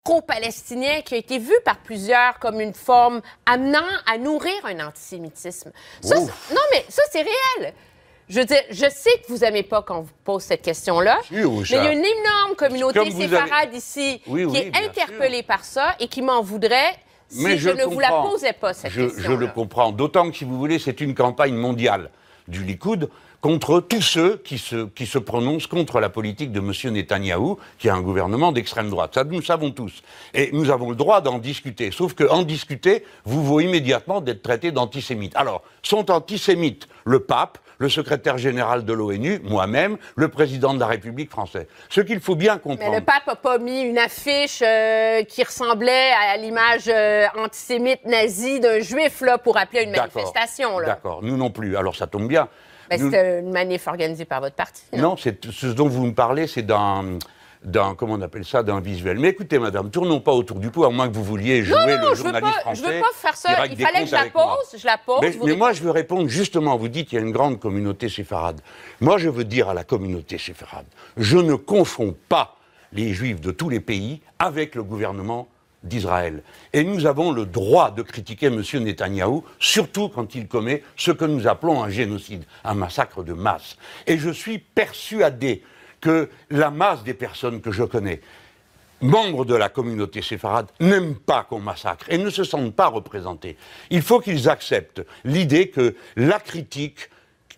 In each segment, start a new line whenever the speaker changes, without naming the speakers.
pro-palestinien qui a été vu par plusieurs comme une forme amenant à nourrir un antisémitisme. Ça, non, mais ça, c'est réel. Je veux dire, je sais que vous n'aimez pas quand on vous pose cette question-là, mais il y a une énorme communauté séfarade ici qui est interpellée par ça et qui m'en voudrait si je ne vous la posais pas, cette question-là.
Je le comprends. D'autant que, si vous voulez, c'est une campagne mondiale du Likoud contre tous ceux qui se prononcent contre la politique de M. Netanyahou, qui a un gouvernement d'extrême droite. Ça, nous savons tous. Et nous avons le droit d'en discuter. Sauf qu'en discuter, vous vaut immédiatement d'être traité d'antisémite. Alors, sont antisémites le pape, le secrétaire général de l'ONU, moi-même, le président de la République française. Ce qu'il faut bien comprendre...
Mais le pape n'a pas mis une affiche qui ressemblait à l'image antisémite nazie d'un juif là, pour appeler à une manifestation.
D'accord, nous non plus. Alors ça tombe bien.
Ben, c'était une manif organisée par votre parti.
Non, ce dont vous me parlez, c'est d'un comment on appelle ça, d'un visuel. Mais écoutez, madame, tournons pas autour du pot, à moins que vous vouliez jouer le journaliste français.
Je ne veux pas faire ça. Il fallait que je la pose.
Mais moi, je veux répondre justement. Vous dites qu'il y a une grande communauté séfarade. Moi, je veux dire à la communauté séfarade, je ne confonds pas les juifs de tous les pays avec le gouvernement d'Israël. Et nous avons le droit de critiquer M. Netanyahou, surtout quand il commet ce que nous appelons un génocide, un massacre de masse. Et je suis persuadé que la masse des personnes que je connais, membres de la communauté séfarade, n'aiment pas qu'on massacre et ne se sentent pas représentés. Il faut qu'ils acceptent l'idée que la critique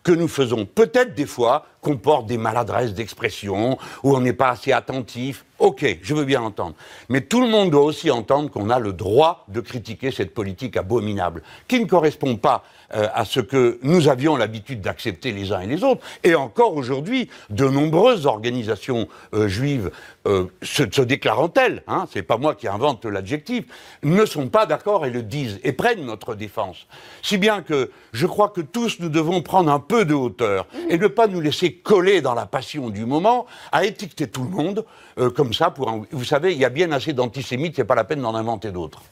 que nous faisons, peut-être des fois, comporte des maladresses d'expression, où on n'est pas assez attentif. Ok, je veux bien entendre. Mais tout le monde doit aussi entendre qu'on a le droit de critiquer cette politique abominable, qui ne correspond pas à ce que nous avions l'habitude d'accepter les uns et les autres. Et encore aujourd'hui, de nombreuses organisations juives se déclarant telles, hein, c'est pas moi qui invente l'adjectif, ne sont pas d'accord et le disent, et prennent notre défense. Si bien que je crois que tous nous devons prendre un peu de hauteur et ne pas nous laisser coller dans la passion du moment, à étiqueter tout le monde comme ça. Vous savez, il y a bien assez d'antisémites, c'est pas la peine d'en inventer d'autres.